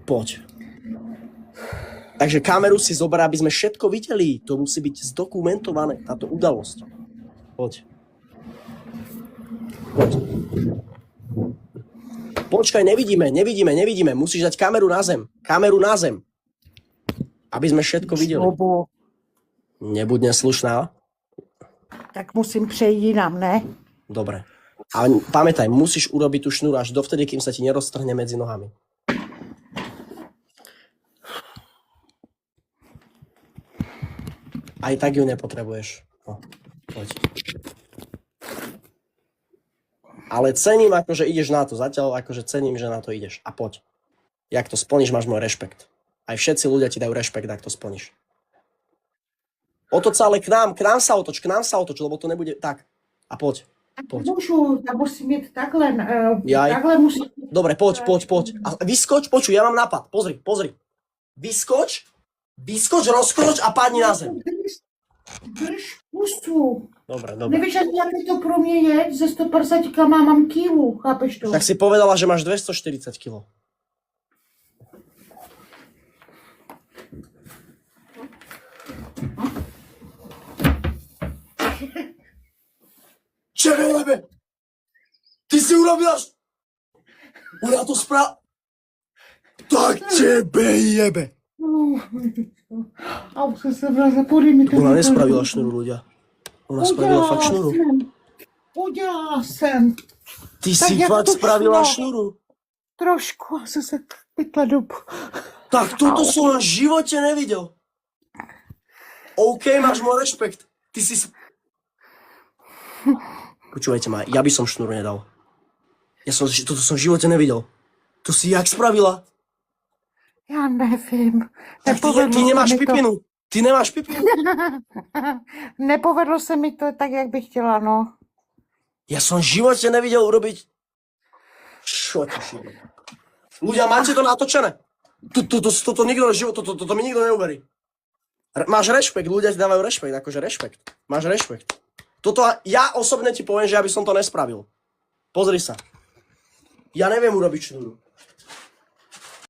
Poď. Takže kameru si zober, aby sme všetko videli. To musí byť zdokumentované, táto udalosť. Poď. Poď. Počkaj, nevidíme. Musíš dať kameru na zem. Aby sme všetko videli. Nebuď neslušná. Tak musím přejít jinam, ne? Dobre. Ale pamätaj, musíš urobiť tú šnúru až dovtedy, kým sa ti neroztrhne medzi nohami. Aj tak ju nepotrebuješ. No, poď. Ale cením, akože ideš na to. Zatiaľ akože cením, že na to ideš. A poď. Jak to splníš, máš môj rešpekt. Aj všetci ľudia ti dajú rešpekt, ak to splníš. Otoč sa ale k nám sa otoč, lebo to nebude tak. A poď. Můžu, já musím jít takhle. Jaj. Takhle musím. Dobre, poď. A vyskoč, počuj, ja mám nápad. Pozri. Vyskoč, rozkroč a padni na zem. Drž pusu. Dobre. Nevíš, jaké to pro mě je? Ze 150 mám kýlu, chápeš to? Tak si povedala, že máš 240 kg. Čerejebe! Ty si urobila... Ona to tak tebe jebe! A už se vraze, podej mi to. Ona nespravila šnuru, ľudia. Ona spravila fakt šnuru. Udělala jsem. Ty si fakt spravila šnuru. Trošku, jsem se pytla do... Tak toto som v živote nevidel. OK, máš môj rešpekt. Ty si... Počúvajte ma, ja by som šnuru nedal. Toto som v živote nevidel. To si jak spravila? Já nevím. Tak ty nemáš pipinu. Ty nemáš pipinu. Nepovedlo se mi to tak, jak bych chtěla, no. Ja som v živote nevidel urobiť... Čo ti šíbe? Ľudia, máte to natočené? Toto nikto toto mi nikto neuverí. Máš rešpekt, ľudia ti dávajú rešpekt, akože rešpekt. Máš rešpekt. Toto ja osobne ti poviem, že ja by som to nespravil. Pozri sa. Ja neviem urobiť šnúru.